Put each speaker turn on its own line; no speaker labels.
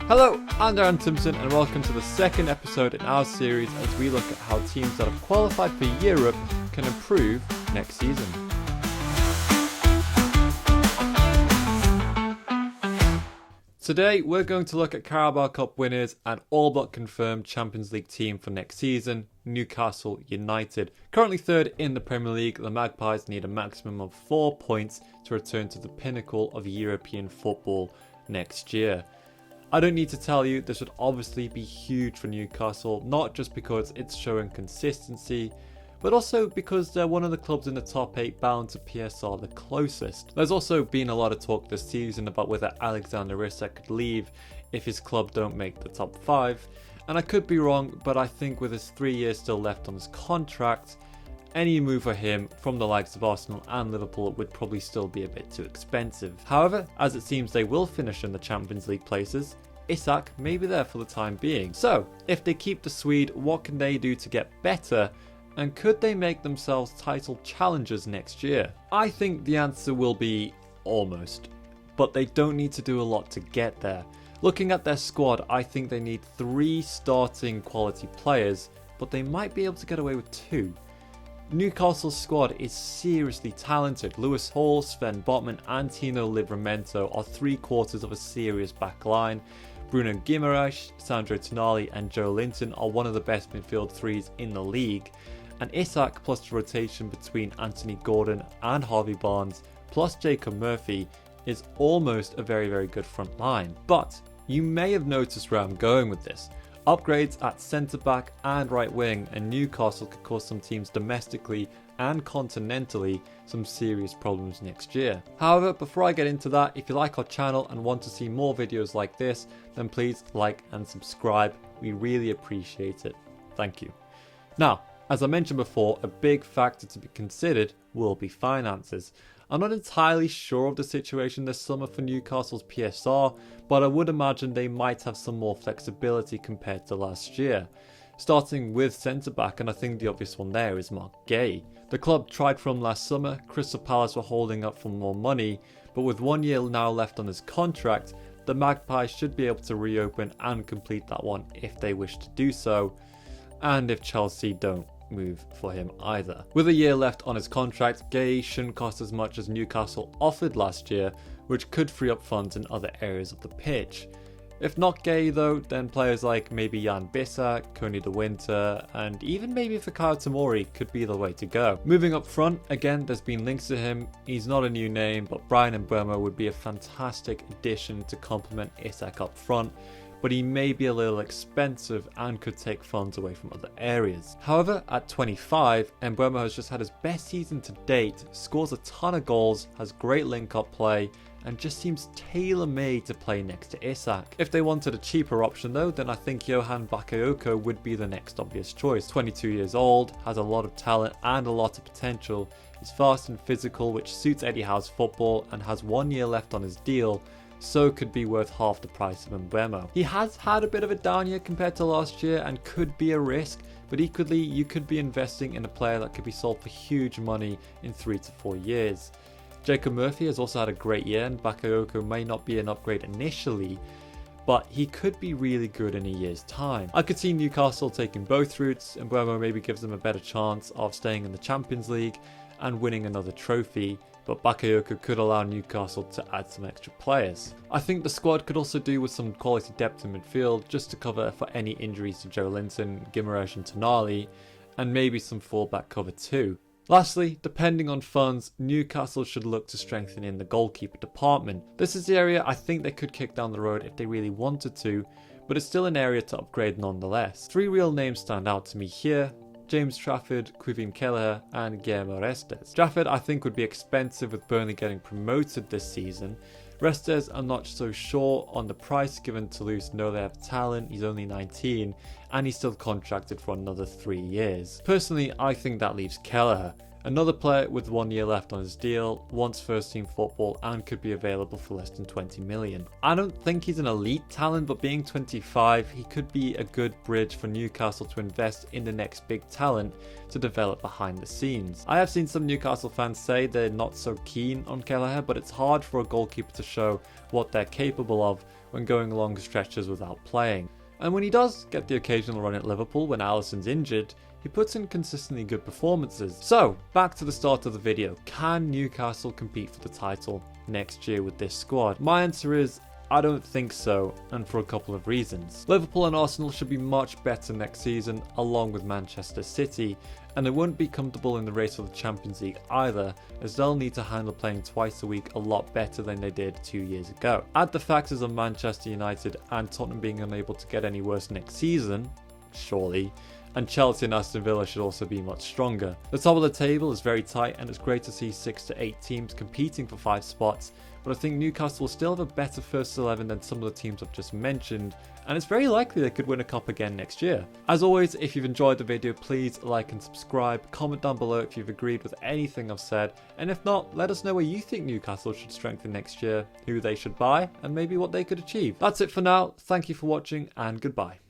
Hello, I'm Darren Timson and welcome to the second episode in our series as we look at how teams that have qualified for Europe can improve next season. Today we're going to look at Carabao Cup winners and all but confirmed Champions League team for next season, Newcastle United. Currently third in the Premier League, the Magpies need a maximum of 4 points to return to the pinnacle of European football next year. I don't need to tell you, this would obviously be huge for Newcastle, not just because it's showing consistency, but also because they're one of the clubs in the top 8 bound to PSR the closest. There's also been a lot of talk this season about whether Alexander Isak could leave if his club don't make the top 5, and I could be wrong, but I think with his 3 years still left on his contract, any move for him from the likes of Arsenal and Liverpool would probably still be a bit too expensive. However, as it seems they will finish in the Champions League places, Isak may be there for the time being. So, if they keep the Swede, what can they do to get better? And could they make themselves title challengers next year? I think the answer will be almost, but they don't need to do a lot to get there. Looking at their squad, I think they need 3 starting quality players, but they might be able to get away with 2. Newcastle's squad is seriously talented. Lewis Hall, Sven Botman and Tino Livramento are 3/4 of a serious back line. Bruno Guimaraes, Sandro Tonali and Joe Linton are one of the best midfield threes in the league. And Isak plus the rotation between Anthony Gordon and Harvey Barnes plus Jacob Murphy is almost a very, very good front line. But you may have noticed where I'm going with this. Upgrades at centre-back and right wing, and Newcastle could cause some teams domestically and continentally some serious problems next year. However, before I get into that, if you like our channel and want to see more videos like this, then please like and subscribe. We really appreciate it. Thank you. Now, as I mentioned before, a big factor to be considered will be finances. I'm not entirely sure of the situation this summer for Newcastle's PSR, but I would imagine they might have some more flexibility compared to last year. Starting with centre-back, and I think the obvious one there is Mark Gay. The club tried for him last summer, Crystal Palace were holding up for more money, but with 1 year now left on his contract, the Magpies should be able to reopen and complete that one if they wish to do so, and if Chelsea don't move for him either. With a year left on his contract, Gay shouldn't cost as much as Newcastle offered last year, which could free up funds in other areas of the pitch. If not Gay though, then players like maybe Jan Bissek, Coney de Winter, and even maybe Fikayo Tomori could be the way to go. Moving up front, again there's been links to him. He's not a new name, but Brian Mbeumo would be a fantastic addition to complement Isak up front, but he may be a little expensive and could take funds away from other areas. However, at 25, Mbeumo has just had his best season to date, scores a ton of goals, has great link-up play, and just seems tailor-made to play next to Isak. If they wanted a cheaper option though, then I think Johan Bakayoko would be the next obvious choice. 22 years old, has a lot of talent and a lot of potential, is fast and physical, which suits Eddie Howe's football, and has 1 year left on his deal, so could be worth half the price of Mbeumo. He has had a bit of a down year compared to last year and could be a risk, but equally you could be investing in a player that could be sold for huge money in 3 to 4 years. Jacob Murphy has also had a great year, and Bakayoko may not be an upgrade initially, but he could be really good in a year's time. I could see Newcastle taking both routes, and Mbeumo maybe gives them a better chance of staying in the Champions League and winning another trophy, but Bakayoko could allow Newcastle to add some extra players. I think the squad could also do with some quality depth in midfield just to cover for any injuries to Joe Linton, Guimaraes and Tonali, and maybe some fullback cover too. Lastly, depending on funds, Newcastle should look to strengthen in the goalkeeper department. This is the area I think they could kick down the road if they really wanted to, but it's still an area to upgrade nonetheless. 3 real names stand out to me here: James Trafford, Quivin Kelleher and Guillermo Restes. Trafford I think would be expensive with Burnley getting promoted this season. Restes I'm not so sure on the price given Toulouse know they have talent, he's only 19 and he's still contracted for another 3 years. Personally I think that leaves Kelleher. Another player with 1 year left on his deal, wants first team football and could be available for less than 20 million. I don't think he's an elite talent, but being 25, he could be a good bridge for Newcastle to invest in the next big talent to develop behind the scenes. I have seen some Newcastle fans say they're not so keen on Kelleher, but it's hard for a goalkeeper to show what they're capable of when going long stretches without playing. And when he does get the occasional run at Liverpool when Alisson's injured, he puts in consistently good performances. So, back to the start of the video. Can Newcastle compete for the title next year with this squad? My answer is, I don't think so, and for a couple of reasons. Liverpool and Arsenal should be much better next season, along with Manchester City, and they won't be comfortable in the race for the Champions League either, as they'll need to handle playing twice a week a lot better than they did 2 years ago. Add the factors of Manchester United and Tottenham being unable to get any worse next season, surely, and Chelsea and Aston Villa should also be much stronger. The top of the table is very tight, and it's great to see 6 to 8 teams competing for 5 spots, but I think Newcastle will still have a better first 11 than some of the teams I've just mentioned, and it's very likely they could win a cup again next year. As always, if you've enjoyed the video, please like and subscribe, comment down below if you've agreed with anything I've said, and if not, let us know where you think Newcastle should strengthen next year, who they should buy, and maybe what they could achieve. That's it for now, thank you for watching, and goodbye.